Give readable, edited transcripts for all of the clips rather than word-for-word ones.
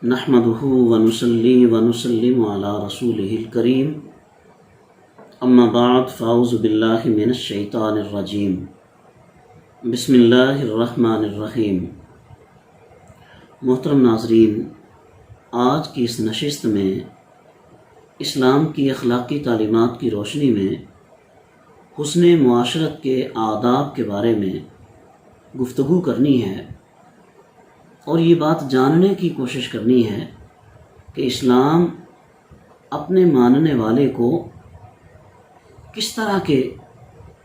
نحمده ونصلي ونسلم على رسوله الكريم اما بعد فاعوذ باللہ من الشیطان الرجیم بسم اللہ الرحمن الرحیم۔ محترم ناظرین، آج کی اس نشست میں اسلام کی اخلاقی تعلیمات کی روشنی میں حسن معاشرت کے آداب کے بارے میں گفتگو کرنی ہے اور یہ بات جاننے کی کوشش کرنی ہے کہ اسلام اپنے ماننے والے کو کس طرح کے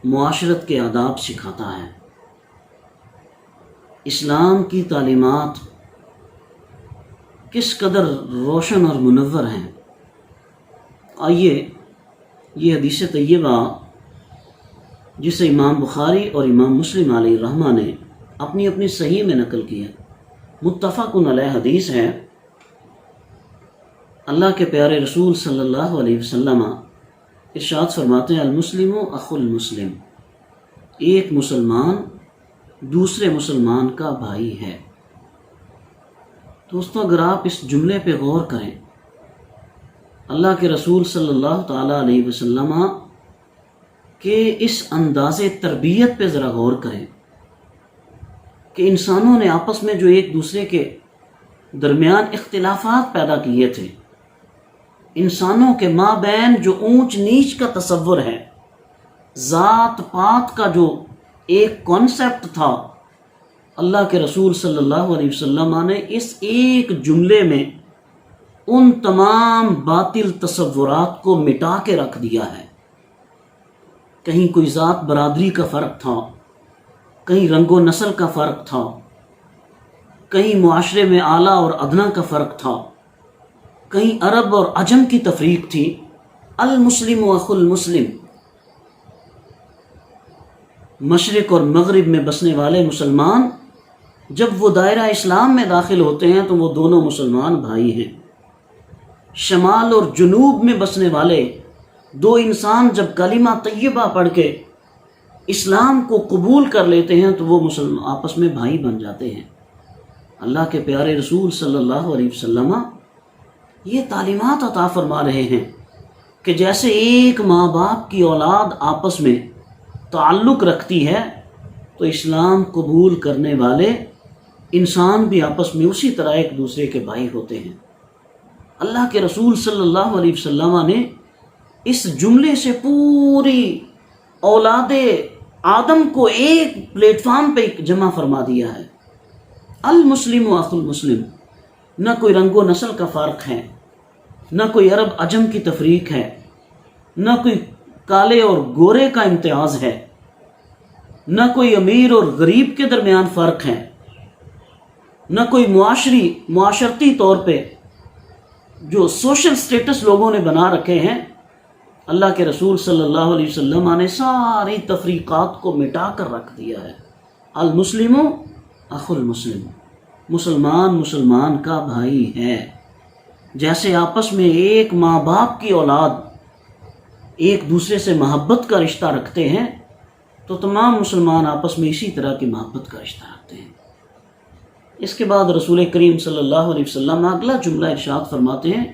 معاشرت کے آداب سکھاتا ہے۔ اسلام کی تعلیمات کس قدر روشن اور منور ہیں۔ آئیے یہ حدیث طیبہ جسے امام بخاری اور امام مسلم علیہ الرحمہ نے اپنی اپنی صحیح میں نقل کی ہے، متفق علیہ حدیث ہے۔ اللہ کے پیارے رسول صلی اللہ علیہ وسلم ارشاد فرماتے ہیں، المسلم اخو المسلم، ایک مسلمان دوسرے مسلمان کا بھائی ہے۔ دوستو، اگر آپ اس جملے پہ غور کریں، اللہ کے رسول صلی اللہ تعالیٰ علیہ وسلم کے اس انداز تربیت پہ ذرا غور کریں کہ انسانوں نے آپس میں جو ایک دوسرے کے درمیان اختلافات پیدا کیے تھے، انسانوں کے مابین جو اونچ نیچ کا تصور ہے، ذات پات کا جو ایک کانسیپٹ تھا، اللہ کے رسول صلی اللہ علیہ وسلم نے اس ایک جملے میں ان تمام باطل تصورات کو مٹا کے رکھ دیا ہے۔ کہیں کوئی ذات برادری کا فرق تھا، کہیں رنگ و نسل کا فرق تھا، کہیں معاشرے میں اعلیٰ اور ادنا کا فرق تھا، کہیں عرب اور عجم کی تفریق تھی۔ المسلم اخو المسلم، مشرق اور مغرب میں بسنے والے مسلمان جب وہ دائرہ اسلام میں داخل ہوتے ہیں تو وہ دونوں مسلمان بھائی ہیں۔ شمال اور جنوب میں بسنے والے دو انسان جب کلمہ طیبہ پڑھ کے اسلام کو قبول کر لیتے ہیں تو وہ مسلمان آپس میں بھائی بن جاتے ہیں۔ اللہ کے پیارے رسول صلی اللہ علیہ وسلم یہ تعلیمات عطا فرما رہے ہیں کہ جیسے ایک ماں باپ کی اولاد آپس میں تعلق رکھتی ہے تو اسلام قبول کرنے والے انسان بھی آپس میں اسی طرح ایک دوسرے کے بھائی ہوتے ہیں۔ اللہ کے رسول صلی اللہ علیہ وسلم نے اس جملے سے پوری اولاد آدم کو ایک پلیٹ فارم پہ جمع فرما دیا ہے۔ المسلم اخو المسلم، نہ کوئی رنگ و نسل کا فرق ہے، نہ کوئی عرب عجم کی تفریق ہے، نہ کوئی کالے اور گورے کا امتیاز ہے، نہ کوئی امیر اور غریب کے درمیان فرق ہے، نہ کوئی معاشرتی طور پہ جو سوشل سٹیٹس لوگوں نے بنا رکھے ہیں۔ اللہ کے رسول صلی اللہ علیہ وسلم نے ساری تفریقات کو مٹا کر رکھ دیا ہے۔ المسلم اخو المسلم، مسلمان مسلمان کا بھائی ہے۔ جیسے آپس میں ایک ماں باپ کی اولاد ایک دوسرے سے محبت کا رشتہ رکھتے ہیں تو تمام مسلمان آپس میں اسی طرح کی محبت کا رشتہ رکھتے ہیں۔ اس کے بعد رسول کریم صلی اللہ علیہ وسلم اگلا جملہ ارشاد فرماتے ہیں،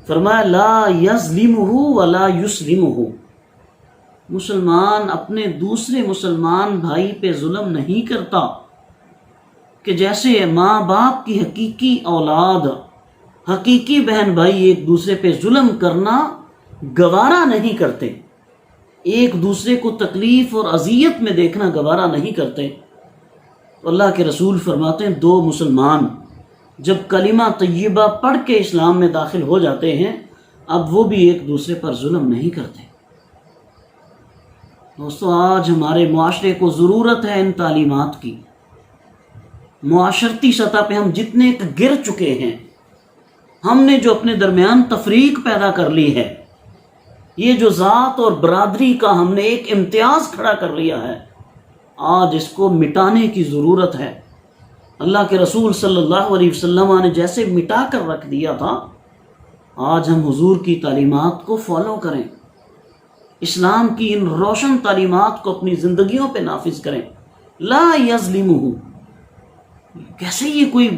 فرمایا لا یظلمہ ولا یسلمہ، مسلمان اپنے دوسرے مسلمان بھائی پہ ظلم نہیں کرتا کہ جیسے ماں باپ کی حقیقی اولاد، حقیقی بہن بھائی ایک دوسرے پہ ظلم کرنا گوارا نہیں کرتے، ایک دوسرے کو تکلیف اور اذیت میں دیکھنا گوارا نہیں کرتے۔ تو اللہ کے رسول فرماتے ہیں دو مسلمان جب کلمہ طیبہ پڑھ کے اسلام میں داخل ہو جاتے ہیں اب وہ بھی ایک دوسرے پر ظلم نہیں کرتے۔ دوستو، آج ہمارے معاشرے کو ضرورت ہے ان تعلیمات کی۔ معاشرتی سطح پہ ہم جتنے گر چکے ہیں، ہم نے جو اپنے درمیان تفریق پیدا کر لی ہے، یہ جو ذات اور برادری کا ہم نے ایک امتیاز کھڑا کر لیا ہے، آج اس کو مٹانے کی ضرورت ہے۔ اللہ کے رسول صلی اللہ علیہ وسلم نے جیسے مٹا کر رکھ دیا تھا، آج ہم حضور کی تعلیمات کو فالو کریں، اسلام کی ان روشن تعلیمات کو اپنی زندگیوں پہ نافذ کریں۔ لا یظلمہ، کیسے یہ کوئی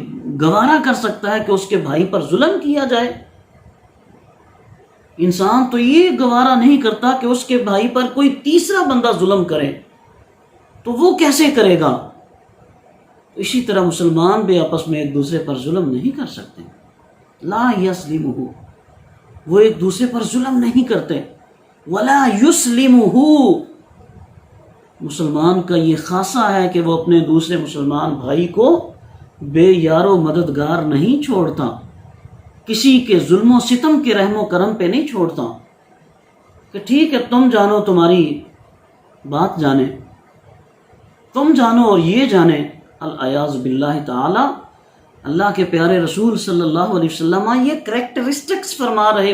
گوارا کر سکتا ہے کہ اس کے بھائی پر ظلم کیا جائے؟ انسان تو یہ گوارا نہیں کرتا کہ اس کے بھائی پر کوئی تیسرا بندہ ظلم کرے، تو وہ کیسے کرے گا؟ اسی طرح مسلمان بھی آپس میں ایک دوسرے پر ظلم نہیں کر سکتے. لا یسلمہ، وہ ایک دوسرے پر ظلم نہیں کرتے. ولا یسلمہ، مسلمان کا یہ خاصہ ہے کہ وہ اپنے دوسرے مسلمان بھائی کو بے یار و مددگار نہیں چھوڑتا، کسی کے ظلم و ستم کے رحم و کرم پہ نہیں چھوڑتا کہ ٹھیک ہے تم جانو، تمہاری بات جانے، تم جانو اور یہ جانے. العیاذ باللہ تعالی. اللہ کے پیارے رسول صلی اللہ علیہ وسلم یہ کریکٹرسٹکس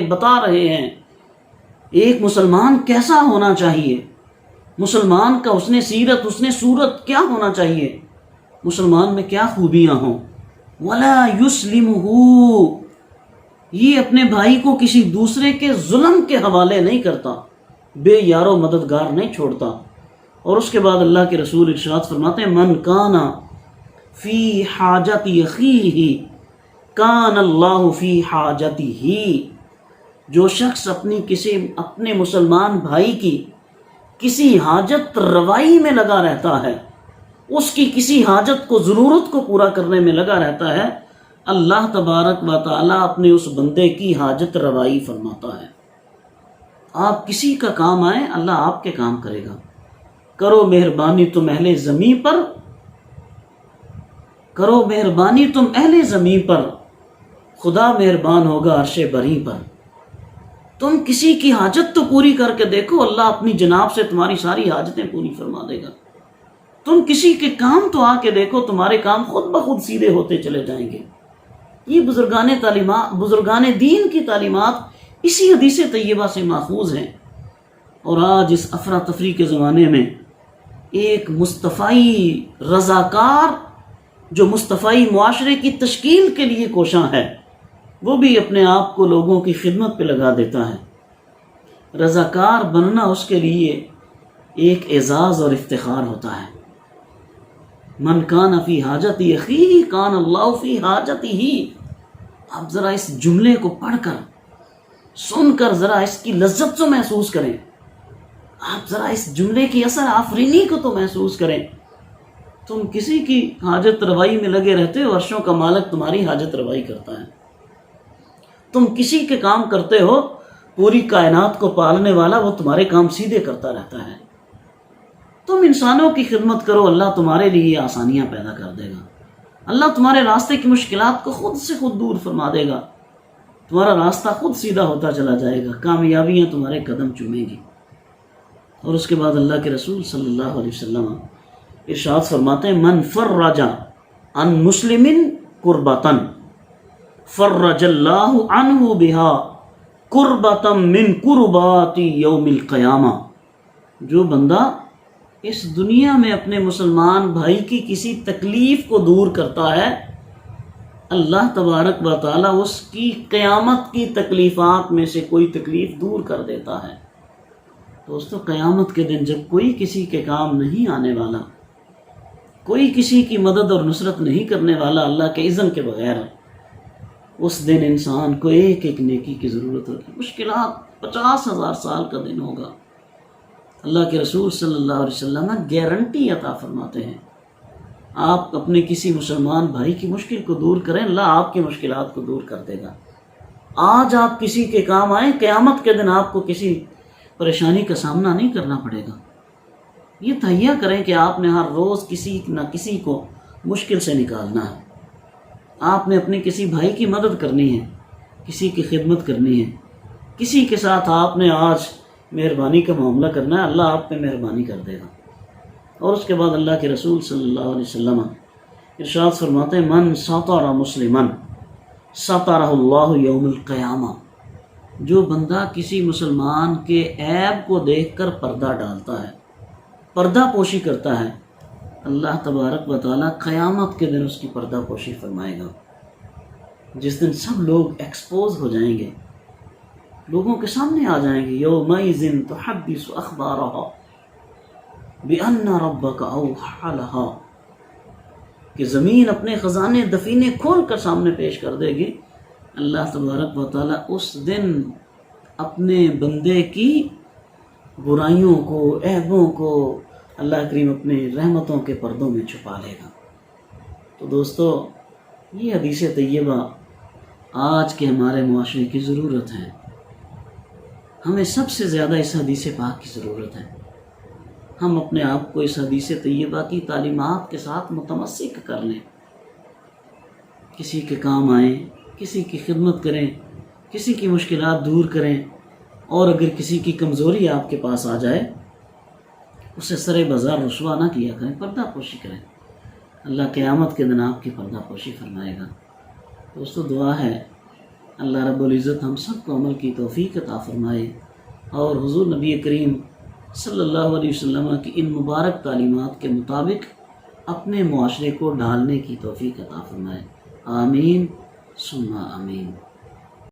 بتا رہے ہیں ایک مسلمان کیسا ہونا چاہیے، مسلمان کا حسن سیرت، حسن صورت کیا ہونا چاہیے، مسلمان میں کیا خوبیاں ہوں. ولا یسلمہ، یہ اپنے بھائی کو کسی دوسرے کے ظلم کے حوالے نہیں کرتا، بے یار و مددگار نہیں چھوڑتا. اور اس کے بعد اللہ کے رسول ارشاد فرماتے ہیں من کانا فی حاجت اخیہ کان اللہ فی حاجتہ، جو شخص اپنے مسلمان بھائی کی کسی حاجت روائی میں لگا رہتا ہے، اس کی کسی حاجت کو، ضرورت کو پورا کرنے میں لگا رہتا ہے، اللہ تبارک و تعالیٰ اپنے اس بندے کی حاجت روائی فرماتا ہے. آپ کسی کا کام آئیں، اللہ آپ کے کام کرے گا. کرو مہربانی تم اہل زمین پر، کرو مہربانی تم اہل زمین پر، خدا مہربان ہوگا عرش بری پر. تم کسی کی حاجت تو پوری کر کے دیکھو، اللہ اپنی جناب سے تمہاری ساری حاجتیں پوری فرما دے گا. تم کسی کے کام تو آ کے دیکھو، تمہارے کام خود بخود سیدھے ہوتے چلے جائیں گے. یہ بزرگان دین کی تعلیمات اسی حدیث طیبہ سے ماخوذ ہیں. اور آج اس افراتفری کے زمانے میں ایک مصطفی رضاکار جو مصطفی معاشرے کی تشکیل کے لیے کوشاں ہے، وہ بھی اپنے آپ کو لوگوں کی خدمت پہ لگا دیتا ہے. رضاکار بننا اس کے لیے ایک اعزاز اور افتخار ہوتا ہے. من کان فی حاجت اخیہ کان اللہ فی حاجتہ. آپ ذرا اس جملے کو پڑھ کر، سن کر ذرا اس کی لذت کو محسوس کریں. آپ ذرا اس جملے کی اثر آفرینی کو تو محسوس کریں. تم کسی کی حاجت روائی میں لگے رہتے ہو، عرشوں کا مالک تمہاری حاجت روائی کرتا ہے. تم کسی کے کام کرتے ہو، پوری کائنات کو پالنے والا وہ تمہارے کام سیدھے کرتا رہتا ہے. تم انسانوں کی خدمت کرو، اللہ تمہارے لیے آسانیاں پیدا کر دے گا. اللہ تمہارے راستے کی مشکلات کو خود سے خود دور فرما دے گا. تمہارا راستہ خود سیدھا ہوتا چلا جائے گا، کامیابیاں تمہارے قدم چومیں گی. اور اس کے بعد اللہ کے رسول صلی اللہ علیہ وسلم ارشاد فرماتے ہیں من فرج عن مسلم کربتن فرج اللہ عنہ بہا کربتم من کربات یوم القیامہ. جو بندہ اس دنیا میں اپنے مسلمان بھائی کی کسی تکلیف کو دور کرتا ہے، اللہ تبارک و تعالیٰ اس کی قیامت کی تکلیفات میں سے کوئی تکلیف دور کر دیتا ہے. دوستو، قیامت کے دن جب کوئی کسی کے کام نہیں آنے والا، کوئی کسی کی مدد اور نصرت نہیں کرنے والا اللہ کے اذن کے بغیر، اس دن انسان کو ایک ایک نیکی کی ضرورت ہوگی. مشکلات 50,000 سال کا دن ہوگا. اللہ کے رسول صلی اللہ علیہ وسلم گارنٹی عطا فرماتے ہیں، آپ اپنے کسی مسلمان بھائی کی مشکل کو دور کریں، اللہ آپ کی مشکلات کو دور کر دے گا. آج آپ کسی کے کام آئیں، قیامت کے دن آپ کو کسی پریشانی کا سامنا نہیں کرنا پڑے گا. یہ تہیہ کریں کہ آپ نے ہر روز کسی نہ کسی کو مشکل سے نکالنا ہے. آپ نے اپنے کسی بھائی کی مدد کرنی ہے، کسی کی خدمت کرنی ہے، کسی کے ساتھ آپ نے آج مہربانی کا معاملہ کرنا ہے، اللہ آپ پہ مہربانی کر دے گا. اور اس کے بعد اللہ کے رسول صلی اللہ علیہ وسلم ارشاد فرماتے ہیں من سطر مسلمن سطرہ اللہ یوم القیامہ. جو بندہ کسی مسلمان کے عیب کو دیکھ کر پردہ ڈالتا ہے، پردہ پوشی کرتا ہے، اللہ تبارک و تعالیٰ قیامت کے دن اس کی پردہ پوشی فرمائے گا. جس دن سب لوگ ایکسپوز ہو جائیں گے، لوگوں کے سامنے آ جائیں گے. یومئذ تحدث اخبارها بأن ربك اوحى لها. کہ زمین اپنے خزانے دفینے کھول کر سامنے پیش کر دے گی، اللہ تبارک و تعالیٰ اس دن اپنے بندے کی برائیوں کو، عیبوں کو اللہ کریم اپنے رحمتوں کے پردوں میں چھپا لے گا۔ تو دوستو، یہ حدیث طیبہ آج کے ہمارے معاشرے کی ضرورت ہے۔ ہمیں سب سے زیادہ اس حدیث پاک کی ضرورت ہے۔ ہم اپنے آپ کو اس حدیث طیبہ کی تعلیمات کے ساتھ متمسک کر لیں، کسی کے کام آئیں، کسی کی خدمت کریں، کسی کی مشکلات دور کریں، اور اگر کسی کی کمزوری آپ کے پاس آ جائے اسے سر بازار رسوا نہ کیا کریں، پردہ پوشی کریں۔ اللہ قیامت کے دن آپ کی پردہ پوشی فرمائے گا۔ دوستو، دعا ہے اللہ رب العزت ہم سب کو عمل کی توفیق عطا فرمائے، اور حضور نبی کریم صلی اللہ علیہ وسلم کی ان مبارک تعلیمات کے مطابق اپنے معاشرے کو ڈھالنے کی توفیق عطا فرمائے۔ آمین ثم آمین۔